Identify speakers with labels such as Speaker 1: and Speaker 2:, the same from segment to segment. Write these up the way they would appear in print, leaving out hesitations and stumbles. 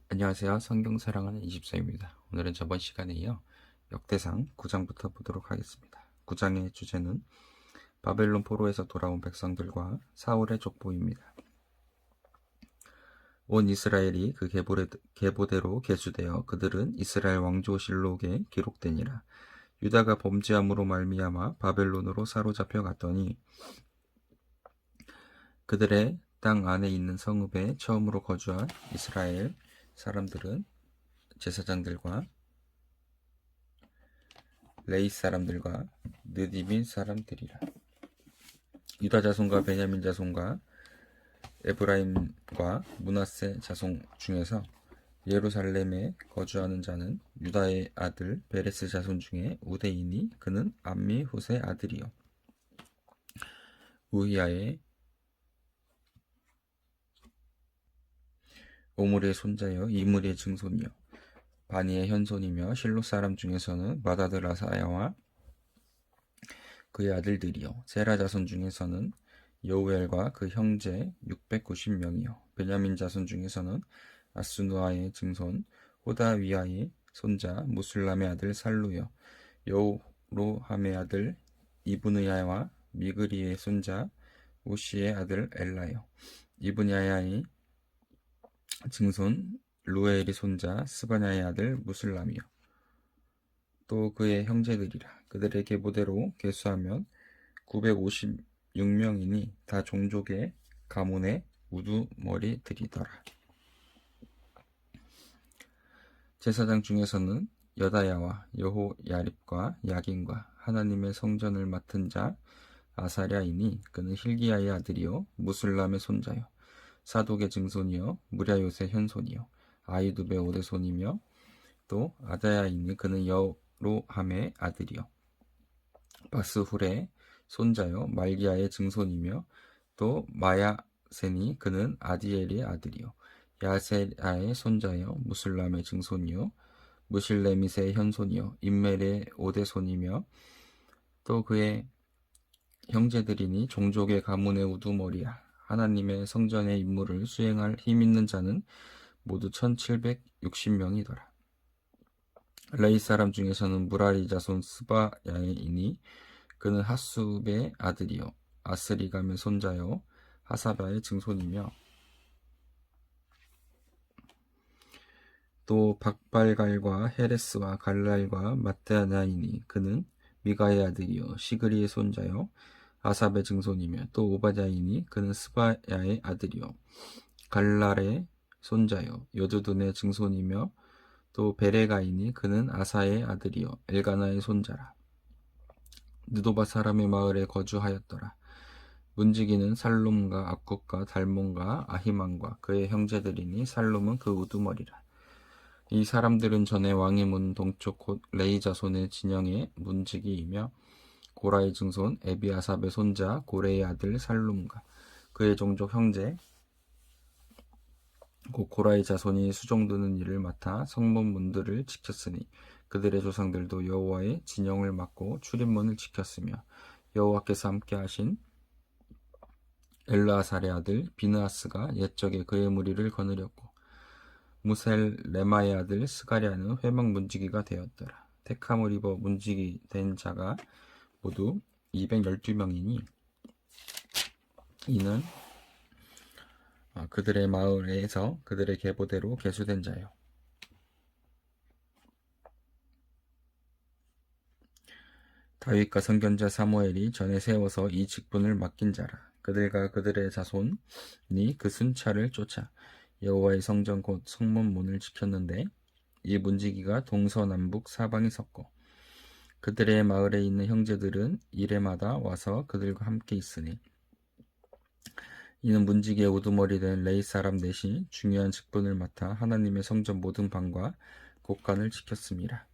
Speaker 1: 안녕하세요. 성경 사랑하는 24입니다. 오늘은 저번 시간에 이어 역대상 9장부터 보도록 하겠습니다. 9장의 주제는 바벨론 포로에서 돌아온 백성들과 사울의 족보입니다. 온 이스라엘이 그 계보대로 계수되어 그들은 이스라엘 왕조실록에 기록되니라. 유다가 범죄함으로 말미암아 바벨론으로 사로잡혀 갔더니 그들의 땅 안에 있는 성읍에 처음으로 거주한 이스라엘 사람들은 제사장들과 레이 사람들과 느디민 사람들이라. 유다 자손과 베냐민 자손과 에브라임과 므낫세 자손 중에서 예루살렘에 거주하는 자는 유다의 아들 베레스 자손 중에 우대이니 그는 암미훗의 아들이요 우히야의 오므리의 손자여 이므리의 증손이요 바니의 현손이며 실로 사람 중에서는 마다들 아사야와 그의 아들들이요 세라 자손 중에서는 여우엘과 그 형제 690명이요 베냐민 자손 중에서는 아스누아의 증손 호다위아의 손자 무술람의 아들 살루요 여로함의 아들 이브느야와 미그리의 손자 우시의 아들 엘라요 이브냐야의 증손 루엘의 손자 스바냐의 아들 무술람이요 또 그의 형제들이라. 그들의 계보대로 계수하면 956명이니 다 종족의 가문의 우두머리들이더라. 제사장 중에서는 여다야와 여호야립과 야긴과 하나님의 성전을 맡은 자 아사랴이니 그는 힐기야의 아들이요 무술람의 손자요 사독의 증손이요 무랴요의 현손이요 아이두베 오대손이며 또 아다야이니 그는 여로함의 아들이요 바스훌의 손자요 말기야의 증손이며 또 마야센이 그는 아디엘의 아들이요 야세야의 손자요 무술람의 증손이요 무실레밋의 현손이요 임멜의 오대손이며 또 그의 형제들이니 종족의 가문의 우두머리야 하나님의 성전의 임무를 수행할 힘있는 자는 모두 1760명이더라. 레이 사람 중에서는 무라리 자손 스바야이니 그는 하숲의 아들이요 아스리감의 손자요 하사바의 증손이며 또 박발갈과 헤레스와 갈랄과 마테아나이니 그는 미가의 아들이요 시그리의 손자요 아삽의 증손이며 또 오바자이니 그는 스바야의 아들이요 갈랄의 손자요 여두둔의 증손이며 또 베레가이니 그는 아사의 아들이요 엘가나의 손자라. 느도바 사람의 마을에 거주하였더라. 문지기는 살룸과 압국과 달몬과 아히만과 그의 형제들이니 살룸은 그 우두머리라. 이 사람들은 전에 왕의 문 동쪽 곧 레이 자손의 진영의 문지기이며 고라의 증손 에비아삽의 손자 고레의 아들 살룸과 그의 종족 형제 곧 고라의 자손이 수종드는 일을 맡아 성문 문들을 지켰으니 그들의 조상들도 여호와의 진영을 맡고 출입문을 지켰으며 여호와께서 함께 하신 엘르아살의 아들 비느하스가 옛적에 그의 무리를 거느렸고 무셀 레마의 아들 스가랴는 회막 문지기가 되었더라. 택함을 입어 문지기 된 자가 모두 212명이니 이는 그들의 마을에서 그들의 계보대로 계수된 자요. 다윗과 선견자 사무엘이 전에 세워서 이 직분을 맡긴 자라. 그들과 그들의 자손이 그 순찰을 쫓아 여호와의 성전 곧 성문 문을 지켰는데 이 문지기가 동서남북 사방에 섰고 그들의 마을에 있는 형제들은 이레마다 와서 그들과 함께 있으니 이는 문지기의 우두머리 된 레이 사람 넷이 중요한 직분을 맡아 하나님의 성전 모든 방과 곳간을 지켰습니다.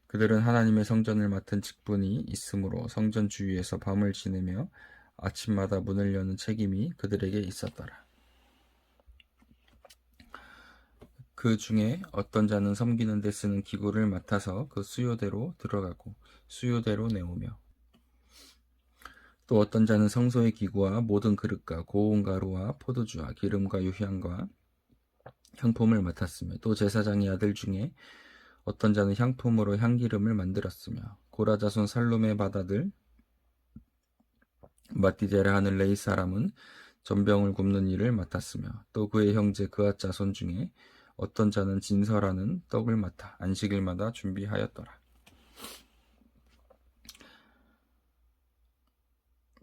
Speaker 1: 그들은 하나님의 성전을 맡은 직분이 있으므로 성전 주위에서 밤을 지내며 아침마다 문을 여는 책임이 그들에게 있었더라. 그 중에 어떤 자는 섬기는 데 쓰는 기구를 맡아서 그 수요대로 들어가고 수요대로 내오며 또 어떤 자는 성소의 기구와 모든 그릇과 고운 가루와 포도주와 기름과 유향과 향품을 맡았으며 또 제사장의 아들 중에 어떤 자는 향품으로 향기름을 만들었으며 고라 자손 살룸의 맏아들 마띠제라 하는 레이 사람은 전병을 굽는 일을 맡았으며 또 그의 형제 그앗 자손 중에 어떤 자는 진설하는 떡을 맡아 안식일마다 준비하였더라.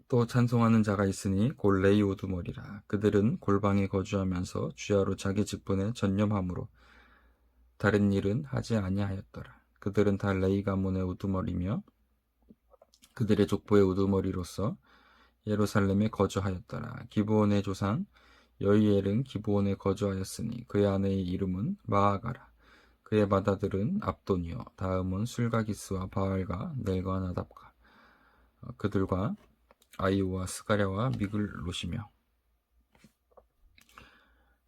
Speaker 1: 또 찬송하는 자가 있으니 곧 레이 우두머리라. 그들은 골방에 거주하면서 주야로 자기 직분에 전념함으로 다른 일은 하지 아니하였더라. 그들은 다 레이 가문의 우두머리며 그들의 족보의 우두머리로서 예루살렘에 거주하였더라. 기브온의 조상 여이엘은 기브온에 거주하였으니 그의 아내의 이름은 마아가라. 그의 맏아들은 압돈이요 다음은 술가기스와 바알과 넬과 나답과 그들과 아이오와 스가랴와 미글롯이며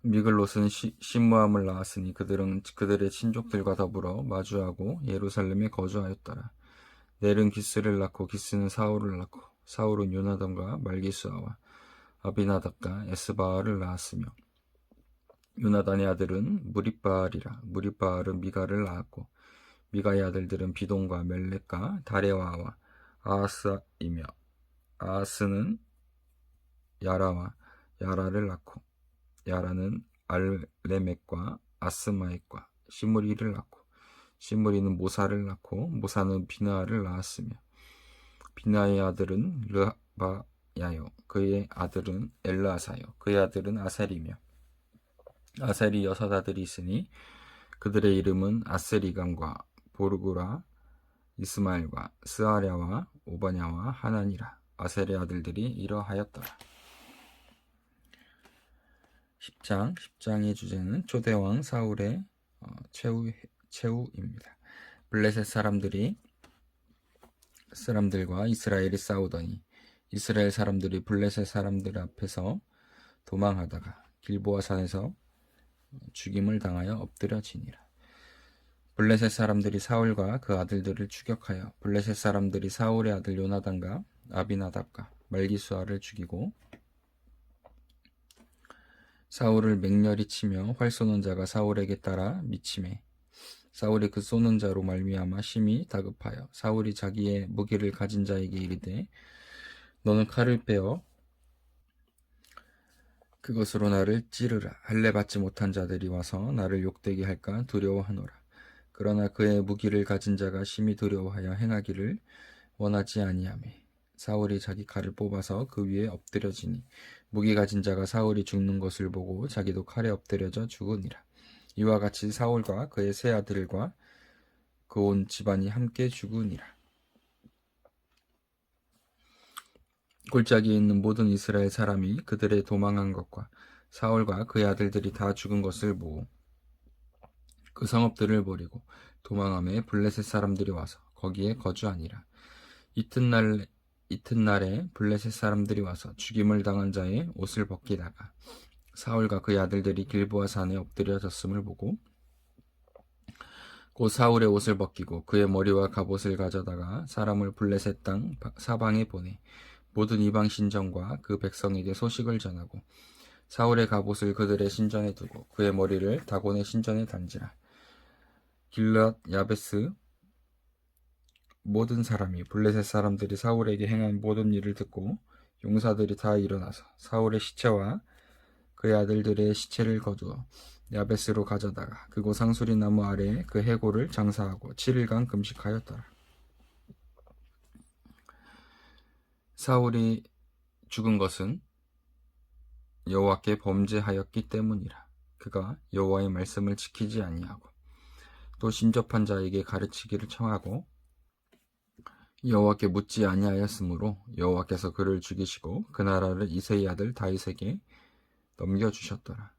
Speaker 1: 미글롯은 신무함을 낳았으니 그들은 그들의 친족들과 더불어 마주하고 예루살렘에 거주하였더라. 넬은 기스를 낳고 기스는 사울을 낳고 사울은 요나단과 말기수아와 아비나답과 에스바알을 낳았으며 요나단의 아들은 무립바알이라. 무립바알은 미가를 낳았고 미가의 아들들은 비동과 멜렉과 다레와와 아하스이며 아하스는 야라와 야라를 낳고 야라는 알레멕과 아스마액과 시므리를 낳고 시므리는 모사를 낳고 모사는 비나를 낳았으며 비나의 아들은 르바야요 그의 아들은 엘라사요 그의 아들은 아셀이며 아셀이 6 아들이 있으니 그들의 이름은 아스리감과 보르구라 이스마엘과 스아랴와 오바냐와 하나니라. 아셀의 아들들이 이러하였더라. 10장의 주제는 초대왕 사울의 최후입니다. 블레셋 사람들과 이스라엘이 싸우더니 이스라엘 사람들이 블레셋 사람들 앞에서 도망하다가 길보아 산에서 죽임을 당하여 엎드려지니라. 블레셋 사람들이 사울과 그 아들들을 추격하여 블레셋 사람들이 사울의 아들 요나단과 아비나답과 말기수아를 죽이고 사울을 맹렬히 치며 활 쏘는 자가 사울에게 따라 미치매 사울이 그 쏘는 자로 말미암아 심히 다급하여 사울이 자기의 무기를 가진 자에게 이르되 너는 칼을 빼어 그것으로 나를 찌르라. 할례 받지 못한 자들이 와서 나를 욕되게 할까 두려워하노라. 그러나 그의 무기를 가진 자가 심히 두려워하여 행하기를 원하지 아니하매 사울이 자기 칼을 뽑아서 그 위에 엎드려지니 무기 가진 자가 사울이 죽는 것을 보고 자기도 칼에 엎드려져 죽으니라. 이와 같이 사울과 그의 세 아들과 그 온 집안이 함께 죽으니라. 골짜기에 있는 모든 이스라엘 사람이 그들의 도망한 것과 사울과 그의 아들들이 다 죽은 것을 보고 그 성읍들을 버리고 도망함에 블레셋 사람들이 와서 거기에 거주하니라. 이튿날에 블레셋 사람들이 와서 죽임을 당한 자의 옷을 벗기다가 사울과 그의 아들들이 길보아 산에 엎드려졌음을 보고 곧 사울의 옷을 벗기고 그의 머리와 갑옷을 가져다가 사람을 블레셋 땅 사방에 보내 모든 이방 신전과 그 백성에게 소식을 전하고 사울의 갑옷을 그들의 신전에 두고 그의 머리를 다곤의 신전에 단지라. 길랏 야베스 모든 사람이 블레셋 사람들이 사울에게 행한 모든 일을 듣고 용사들이 다 일어나서 사울의 시체와 그의 아들들의 시체를 거두어 야베스로 가져다가 그곳 상수리 나무 아래에 그 해골을 장사하고 7일간 금식하였더라. 사울이 죽은 것은 여호와께 범죄하였기 때문이라. 그가 여호와의 말씀을 지키지 아니하고 또 신접한 자에게 가르치기를 청하고 여호와께 묻지 아니하였으므로 여호와께서 그를 죽이시고 그 나라를 이새의 아들 다윗에게 넘겨주셨더라.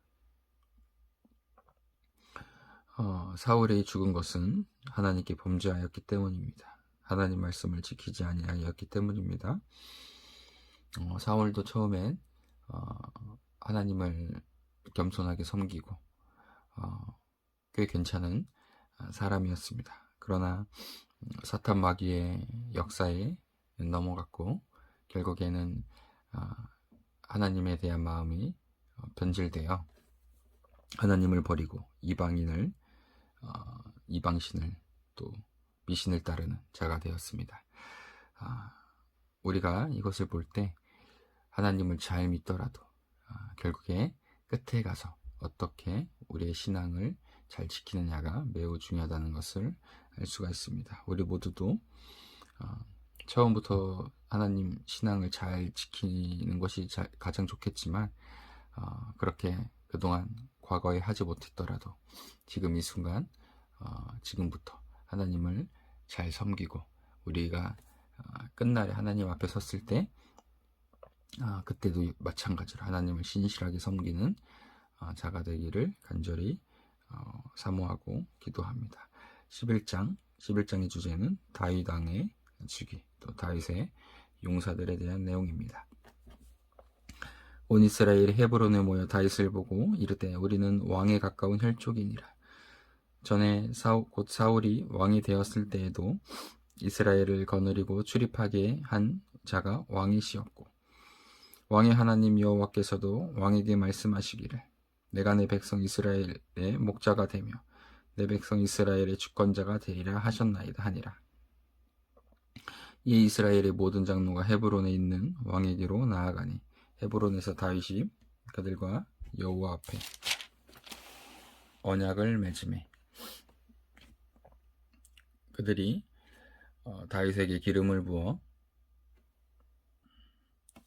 Speaker 1: 사울이 죽은 것은 하나님께 범죄하였기 때문입니다. 하나님 말씀을 지키지 아니하였기 때문입니다. 사울도 처음엔 하나님을 겸손하게 섬기고 꽤 괜찮은 사람이었습니다. 그러나 사탄 마귀의 역사에 넘어갔고 결국에는 하나님에 대한 마음이 변질되어 하나님을 버리고 이방신을 또 미신을 따르는 자가 되었습니다. 우리가 이것을 볼 때 하나님을 잘 믿더라도 결국에 끝에 가서 어떻게 우리의 신앙을 잘 지키느냐가 매우 중요하다는 것을 알 수가 있습니다. 우리 모두도 처음부터 하나님 신앙을 잘 지키는 것이 가장 좋겠지만 그렇게 그동안 과거에 하지 못했더라도 지금 이 순간 지금부터 하나님을 잘 섬기고 우리가 끝날에 하나님 앞에 섰을 때 그때도 마찬가지로 하나님을 신실하게 섬기는 자가 되기를 간절히 사모하고 기도합니다. 11장의 주제는 다윗 왕의 즉위, 또 다윗의 용사들에 대한 내용입니다. 온 이스라엘이 헤브론에 모여 다윗을 보고 이르되 우리는 왕에 가까운 혈족이니라. 전에 곧 사울이 왕이 되었을 때에도 이스라엘을 거느리고 출입하게 한 자가 왕이시었고 왕의 하나님 여호와께서도 왕에게 말씀하시기를 내가 내 백성 이스라엘의 목자가 되며 내 백성 이스라엘의 주권자가 되리라 하셨나이다 하니라. 이에 이스라엘의 모든 장로가 헤브론에 있는 왕에게로 나아가니 헤브론에서 다윗이 그들과 여호와 앞에 언약을 맺음에 그들이 다윗에게 기름을 부어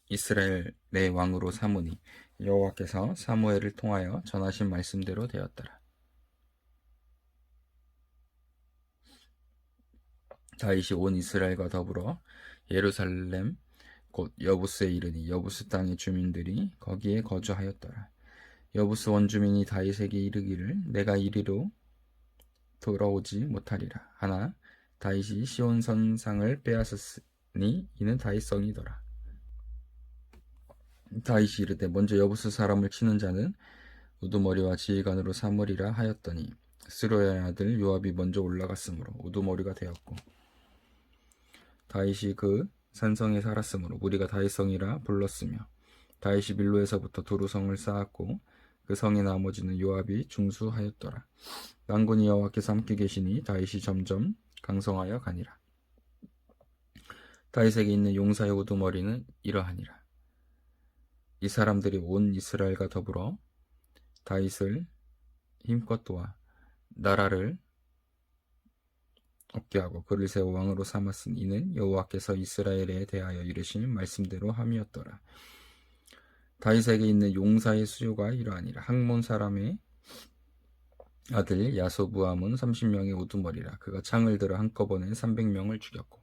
Speaker 1: 이스라엘의 왕으로 삼으니 여호와께서 사무엘을 통하여 전하신 말씀대로 되었더라. 다윗이 온 이스라엘과 더불어 예루살렘 곧 여부스에 이르니 여부스 땅의 주민들이 거기에 거주하였더라. 여부스 원주민이 다윗에게 이르기를 내가 이리로 돌아오지 못하리라 하나 다윗이 시온 선상을 빼앗았으니 이는 다윗성이더라. 다윗이 이르되 먼저 여부스 사람을 치는 자는 우두머리와 지휘관으로 삼으리라 하였더니 스루야의 아들 요압이 먼저 올라갔으므로 우두머리가 되었고 다윗이 그 산성에 살았으므로 무리가 다윗성이라 불렀으며 다윗이 밀로에서부터 두루성을 쌓았고 그 성의 나머지는 요압이 중수하였더라. 만군이 여호와께서 함께 계시니 다윗이 점점 강성하여 가니라. 다윗에게 있는 용사의 우두머리는 이러하니라. 이 사람들이 온 이스라엘과 더불어 다윗을 힘껏 도와 나라를 얻게 하고 그를 세워 왕으로 삼았으니 이는 여호와께서 이스라엘에 대하여 이르신 말씀대로 함이었더라. 다윗에게 있는 용사의 수요가 이러하니라. 학몬 사람의 아들 야소부함은 30명의 우두머리라. 그가 창을 들어 한꺼번에 300명을 죽였고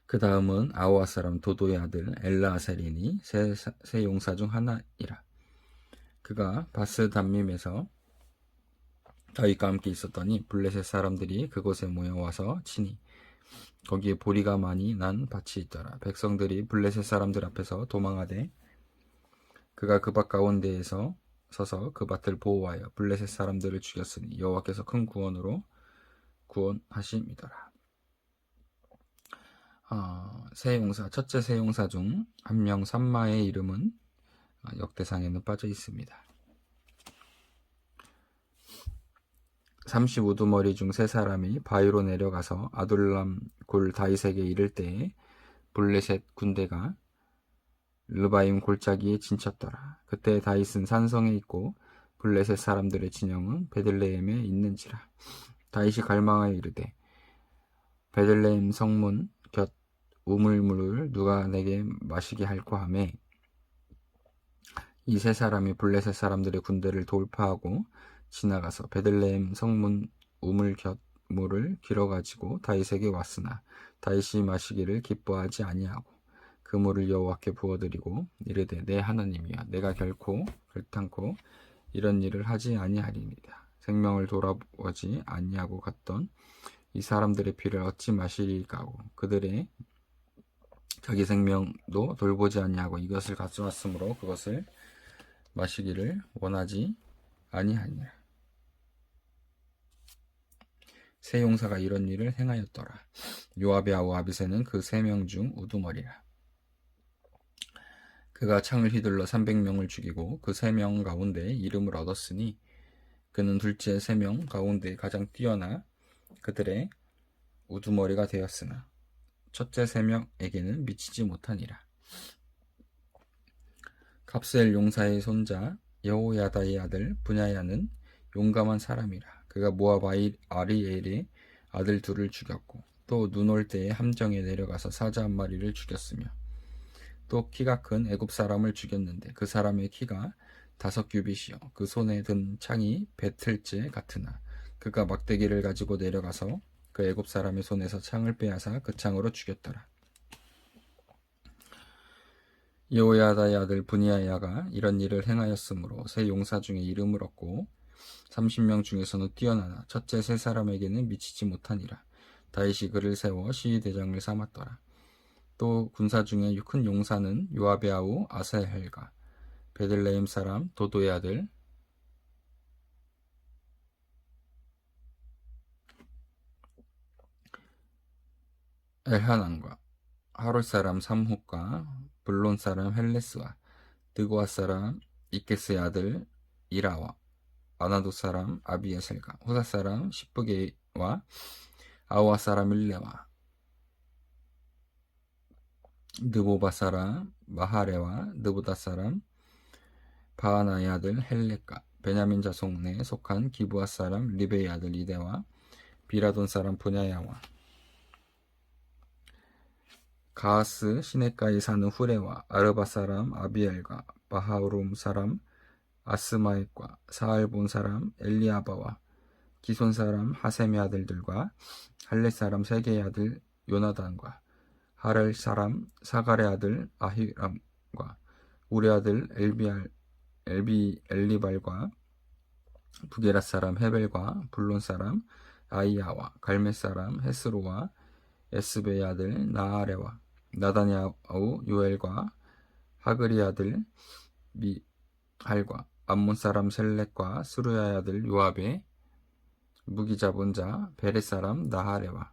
Speaker 1: 그 다음은 아호와 사람 도도의 아들 엘라아셀이니 세 용사 중 하나이라. 그가 바스 담밈에서 다윗과 함께 있었더니 블레셋 사람들이 그곳에 모여와서 치니 거기에 보리가 많이 난 밭이 있더라. 백성들이 블레셋 사람들 앞에서 도망하되 그가 그 밭 가운데에서 서서 그 밭을 보호하여 블레셋 사람들을 죽였으니 여호와께서 큰 구원하심이더라. 첫째 세 용사 중 한 명 삼마의 이름은 역대상에는 빠져 있습니다. 35두머리 중 세 사람이 바위로 내려가서 아둘람 골 다윗에게 이를 때에 블레셋 군대가 르바임 골짜기에 진쳤더라. 그때 다윗은 산성에 있고 블레셋 사람들의 진영은 베들레헴에 있는지라. 다윗이 갈망하여 이르되 베들레헴 성문 곁 우물물을 누가 내게 마시게 할꼬 하매 이 세 사람이 블레셋 사람들의 군대를 돌파하고 지나가서 베들레헴 성문 우물 곁 물을 길어가지고 다윗에게 왔으나 다윗이 마시기를 기뻐하지 아니하고 그 물을 여호와께 부어드리고 이르되 내 하나님이여 내가 결코 이런 일을 하지 아니하리이다. 생명을 돌아보지 아니하고 갔던 이 사람들의 피를 어찌 마시리까 하고 그들의 자기 생명도 돌보지 아니하고 이것을 가져왔으므로 그것을 마시기를 원하지 아니하니라. 세 용사가 이런 일을 행하였더라. 요압의 아우 아비새는 그 3명 중 우두머리라. 그가 창을 휘둘러 300명을 죽이고 그 3명 가운데 이름을 얻었으니 그는 둘째 3명 가운데 가장 뛰어나 그들의 우두머리가 되었으나 첫째 3명에게는 미치지 못하니라. 갑셀 용사의 손자 여호야다의 아들 분야야는 용감한 사람이라. 그가 모압 아리엘의 아들 둘을 죽였고 또 눈 올 때에 함정에 내려가서 사자 한 마리를 죽였으며 또 키가 큰 애굽 사람을 죽였는데 그 사람의 키가 5규빗이요 그 손에 든 창이 배틀째 같으나 그가 막대기를 가지고 내려가서 그 애굽 사람의 손에서 창을 빼앗아 그 창으로 죽였더라. 여호야다의 아들 분야야가 이런 일을 행하였으므로 세 용사 중에 이름을 얻고 30명 중에서는 뛰어나나 첫째 3사람에게는 미치지 못하니라. 다윗이 그를 세워 시위대장을 삼았더라. 또 군사 중에 큰 용사는 요압의 아우 아사헬과 베들레헴 사람 도도의 아들 엘하난과 하롤 사람 삼훅과 블론 사람 헬레스와 드고아 사람 이케스의 아들 이라와 아나도 사람 아비에셀과 후사 사람 시브게와 아우아 사람 일레와 느보바 사람 마하레와 느보다 사람 바하나의 아들 헬렉과 베냐민 자손에 속한 기브아 사람 리베의 아들 이데와 비라돈 사람 분야야와 가하스 시냇가에 사는 후레와 아르바 사람 아비엘과 바하우름 사람 아스마액과 사알본 사람 엘리아바와 기손 사람 하셈의 아들들과 할렛 사람 세게의 아들 요나단과 하렐 사람 사갈의 아들 아히람과 우리 아들 엘리발과 부게라 사람 헤벨과 블론 사람 아이야와 갈멜 사람 헤스로와 에스베의 아들 나아레와 나다냐 아우 요엘과 하그리 아들 미할과 암몬 사람 셀렉과 스루야의 아들 요압의 무기 잡은 자 베레 사람 나하레와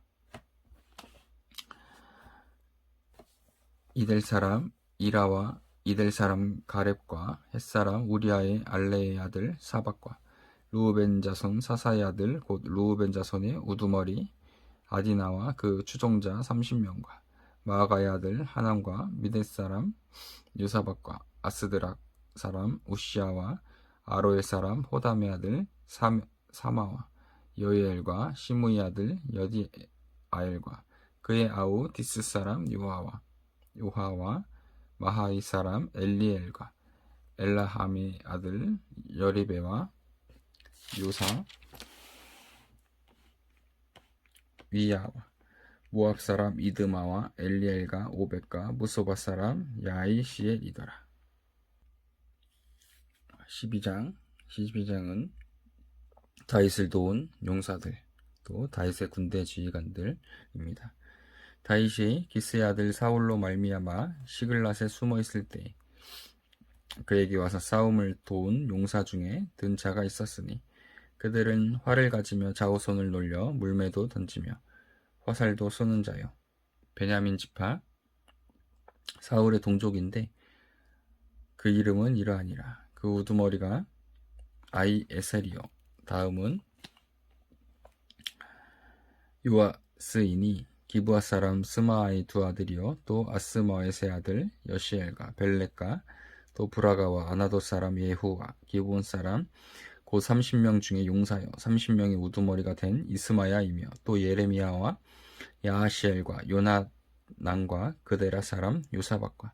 Speaker 1: 이델 사람 이라와 이델 사람 가렙과 헷 사람 우리아의 알레의 아들 사박과 루우벤 자손 사사의 아들 곧 루우벤 자손의 우두머리 아디나와 그 추종자 30명과 마아가의 아들 하남과 미댓 사람 요사박과 아스드락 사람 우시아와 아로엘 사람 호담의 아들 사마와 여이엘과 시므의 아들 여디아엘과 그의 아우 디스 사람 요하와 마하이 사람 엘리엘과 엘라함의 아들 여리베와 요사 위야와 모압 사람 이드마와 엘리엘과 오벳과 무소바 사람 야이시엘이더라. 12장은 다윗을 도운 용사들 또 다윗의 군대 지휘관들입니다. 다윗이 기스의 아들 사울로 말미암아 시글랏에 숨어 있을 때 그에게 와서 싸움을 도운 용사 중에 든 자가 있었으니 그들은 활을 가지며 좌우손을 놀려 물매도 던지며 화살도 쏘는 자요 베냐민 지파 사울의 동족인데 그 이름은 이러하니라. 그 우두머리가 아이에셀이요 다음은 요아스이니 기브아 사람 스마아의 두 아들이요 또 아스마의 세 아들 여시엘과 벨렉과 또 브라가와 아나도 사람 예후와 기브온 사람 곧 30명 중에 용사여 30명의 우두머리가 된 이스마야이며 또 예레미야와 야하시엘과 요나난과 그데라 사람 요사박과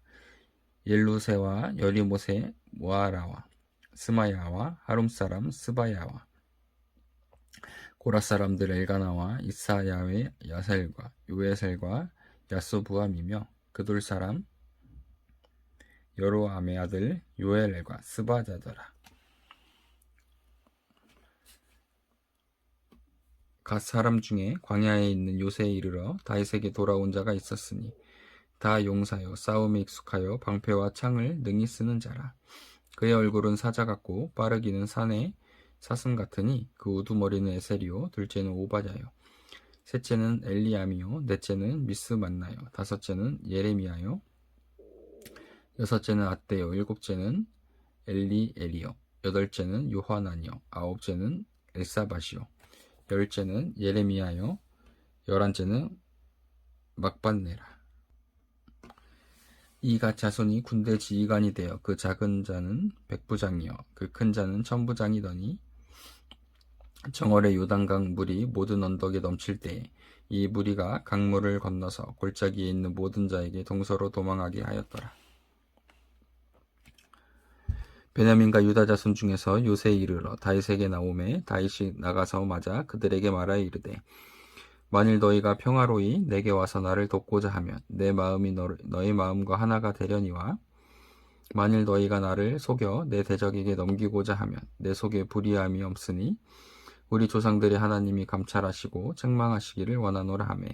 Speaker 1: 옐루세와 여리모세 모아라와 스마야와 하룸 사람 스바야와 고라 사람들 엘가나와 이사야의 야셀과 요에셀과 야소부함이며 그둘 사람 여로암의 아들 요엘과 스바자더라. 갓 사람 중에 광야에 있는 요새에 이르러 다윗에게 돌아온 자가 있었으니 다 용사여 싸움에 익숙하여 방패와 창을 능히 쓰는 자라. 그의 얼굴은 사자 같고 빠르기는 산의 사슴 같으니 그 우두머리는 에셀이요 둘째는 오바냐요 셋째는 엘리암이요 넷째는 미스만나요 다섯째는 예레미야요 여섯째는 아떼요, 일곱째는 엘리엘이요, 여덟째는 요하나니요, 아홉째는 엘사밧이요, 열째는 예레미야요, 열한째는 막반네라. 이가 자손이 군대 지휘관이 되어 그 작은 자는 백부장이요 그 큰 자는 천부장이더니 정월의 요단강 물이 모든 언덕에 넘칠 때에 이 무리가 강물을 건너서 골짜기에 있는 모든 자에게 동서로 도망하게 하였더라. 베냐민과 유다 자손 중에서 요새에 이르러 다윗에게 나오매 다윗이 나가서 맞아 그들에게 말하여 이르되 만일 너희가 평화로이 내게 와서 나를 돕고자 하면 내 마음이 너희 마음과 하나가 되려니와 만일 너희가 나를 속여 내 대적에게 넘기고자 하면 내 속에 불의함이 없으니 우리 조상들의 하나님이 감찰하시고 책망하시기를 원하노라 하매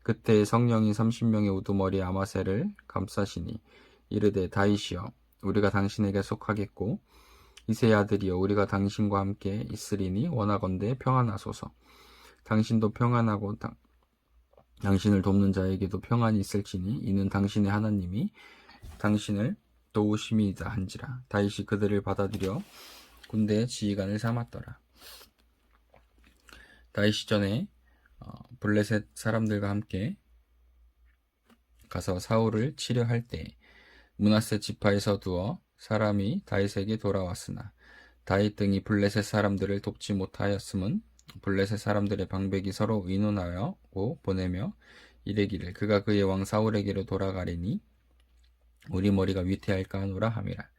Speaker 1: 그때 성령이 30명의 우두머리 아마새를 감싸시니 이르되 다윗이여 우리가 당신에게 속하겠고 이새의 아들이여 우리가 당신과 함께 있으리니 원하건대 평안하소서. 당신도 평안하고 당신을 돕는 자에게도 평안이 있을지니 이는 당신의 하나님이 당신을 도우심이이다 한지라. 다윗이 그들을 받아들여 군대의 지휘관을 삼았더라. 다윗이 전에 블레셋 사람들과 함께 가서 사울을 치려 할 때 므낫세 지파에서 두어 사람이 다윗에게 돌아왔으나 다윗 등이 블레셋 사람들을 돕지 못하였음은 블레셋 사람들의 방백이 서로 의논하고 보내며 이르기를 그가 그의 왕 사울에게로 돌아가리니 우리 머리가 위태할까 하노라 함이라.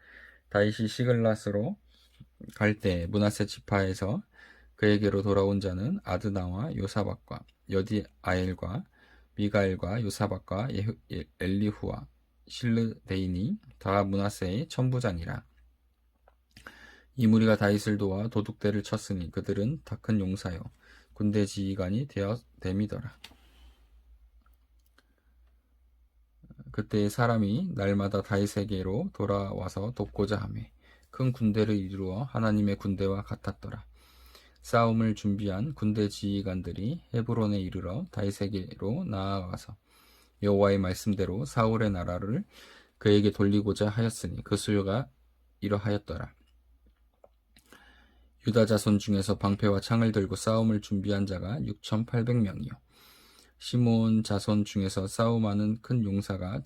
Speaker 1: 다윗이 시글랏으로 갈 때 므낫세 지파에서 그에게로 돌아온 자는 아드나와 요사박과 여디아엘과 미가엘과 요사박과 엘리후와 실르데인이 다 므낫세의 천부장이라. 이 무리가 다윗을 도와 도둑대를 쳤으니 그들은 다 큰 용사요 군대 지휘관이 되어 됨이더라. 그때 사람이 날마다 다윗에게로 돌아와서 돕고자 하매 큰 군대를 이루어 하나님의 군대와 같았더라. 싸움을 준비한 군대 지휘관들이 헤브론에 이르러 다윗에게로 나아가서 여호와의 말씀대로 사울의 나라를 그에게 돌리고자 하였으니 그 수요가 이러하였더라. 유다 자손 중에서 방패와 창을 들고 싸움을 준비한 자가 6,800명이요 시므온 자손 중에서 싸움하는 큰 용사가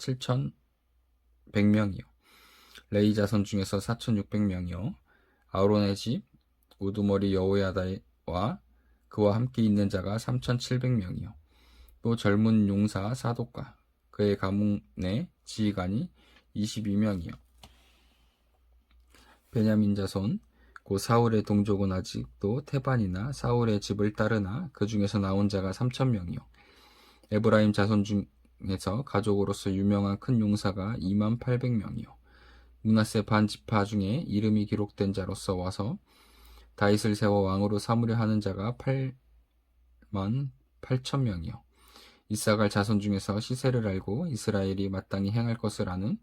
Speaker 1: 7,100명이요 레위 자손 중에서 4,600명이요 아론의 집 우두머리 여호야다와 그와 함께 있는 자가 3,700명이요 또 젊은 용사 사독과 그의 가문의 지휘관이 22명이요 베냐민 자손 고 사울의 동족은 아직도 태반이나 사울의 집을 따르나 그 중에서 나온 자가 3,000명이요 에브라임 자손 중에서 가족으로서 유명한 큰 용사가 28,000명이요 므낫세 반 지파 중에 이름이 기록된 자로서 와서 다윗을 세워 왕으로 삼으려 하는 자가 88,000명이요 이사갈 자손 중에서 시세를 알고 이스라엘이 마땅히 행할 것을 아는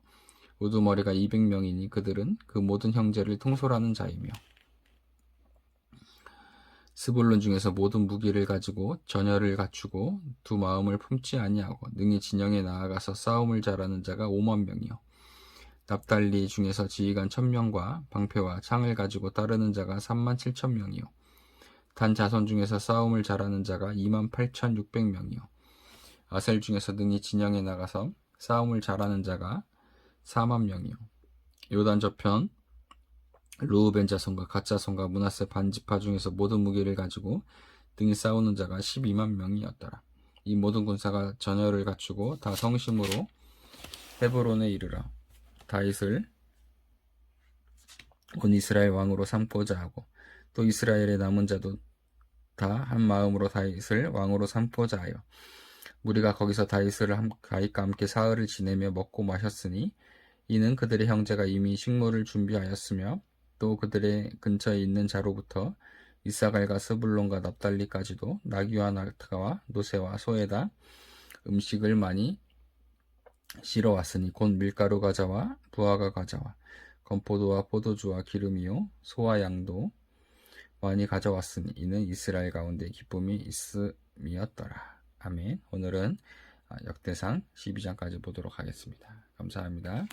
Speaker 1: 우두머리가 200명이니 그들은 그 모든 형제를 통솔하는 자이며 스불론 중에서 모든 무기를 가지고 전열을 갖추고 두 마음을 품지 아니하고 능히 진영에 나아가서 싸움을 잘하는 자가 50,000명이요 납달리 중에서 지휘관 1,000명과 방패와 창을 가지고 따르는 자가 37,000명이요 단 자손 중에서 싸움을 잘하는 자가 28,600명이요 아셀 중에서 능히 진영에 나가서 싸움을 잘하는 자가 40,000명이요 요단 저편 르우벤 자손과 갓 자손과 므낫세 반 지파 중에서 모든 무기를 가지고 등이 싸우는 자가 120,000명이었더라. 이 모든 군사가 전열을 갖추고 다 성심으로 헤브론에 이르러 다윗을 온 이스라엘 왕으로 삼고자 하고 또 이스라엘의 남은 자도 다 한 마음으로 다윗을 왕으로 삼고자 하여 무리가 거기서 다윗과 함께 사흘을 지내며 먹고 마셨으니 이는 그들의 형제가 이미 식물을 준비하였으며 또 그들의 근처에 있는 자로부터 이사갈과 스불론과 납달리까지도 나귀와 낙타와 노새와 소에다 음식을 많이 실어왔으니 곧 밀가루 과자와 부화과 과자와 건포도와 포도주와 기름이요 소와 양도 많이 가져왔으니 이는 이스라엘 가운데 기쁨이 있음이었더라. 아멘. 오늘은 역대상 12장까지 보도록 하겠습니다. 감사합니다.